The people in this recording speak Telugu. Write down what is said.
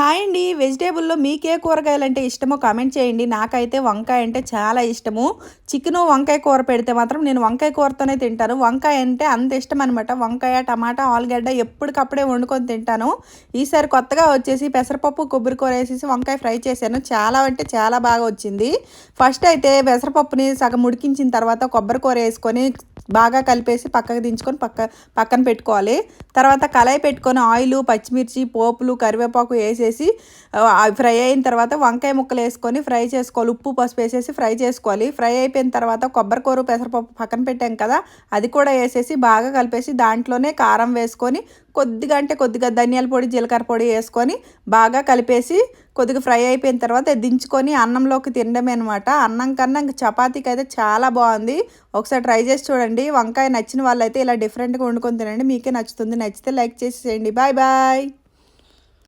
హాయ్ అండి. వెజిటేబుల్‌లో మీకే కూరగాయలంటే ఇష్టమో కామెంట్ చేయండి. నాకైతే వంకాయ అంటే చాలా ఇష్టము. చికెను, వంకాయ కూర పెడితే మాత్రం నేను వంకాయ కూరతోనే తింటాను. వంకాయ అంటే అంత ఇష్టమనమాట. వంకాయ, టమాటా, ఆలుగడ్డ ఎప్పటికప్పుడే వండుకొని తింటాను. ఈసారి కొత్తగా వచ్చేసి పెసరపప్పు, కొబ్బరి కూర వేసేసి వంకాయ ఫ్రై చేశాను. చాలా అంటే చాలా బాగా వచ్చింది. ఫస్ట్ అయితే పెసరపప్పుని సగం ఉడికించిన తర్వాత కొబ్బరి కూర వేసుకొని బాగా కలిపేసి పక్కకు దించుకొని పక్కన పెట్టుకోవాలి. తర్వాత కళాయి పెట్టుకొని ఆయిలు, పచ్చిమిర్చి, పోపులు, కరివేపాకు వేసేసి ఫ్రై అయిన తర్వాత వంకాయ ముక్కలు వేసుకొని ఫ్రై చేసుకోవాలి. ఉప్పు, పసుపు వేసేసి ఫ్రై చేసుకోవాలి. ఫ్రై అయిపోయిన తర్వాత కొబ్బరికూర, పెసరపప్పు పక్కన పెట్టాం కదా, అది కూడా వేసేసి బాగా కలిపేసి దాంట్లోనే కారం వేసుకొని కొద్దిగా ధనియాల పొడి, జీలకర్ర పొడి వేసుకొని బాగా కలిపేసి కొద్దిగా ఫ్రై అయిపోయిన తర్వాత దించుకొని అన్నంలోకి తినడమే అనమాట. అన్నం కన్నా ఇంక చపాతీకి అయితే చాలా బాగుంది. ఒకసారి ట్రై చేసి చూడండి. వంకాయ నచ్చిన వాళ్ళైతే ఇలా డిఫరెంట్గా వండుకొని తినండి. మీకే నచ్చుతుంది. నచ్చితే లైక్ చేసేయండి. Bye bye.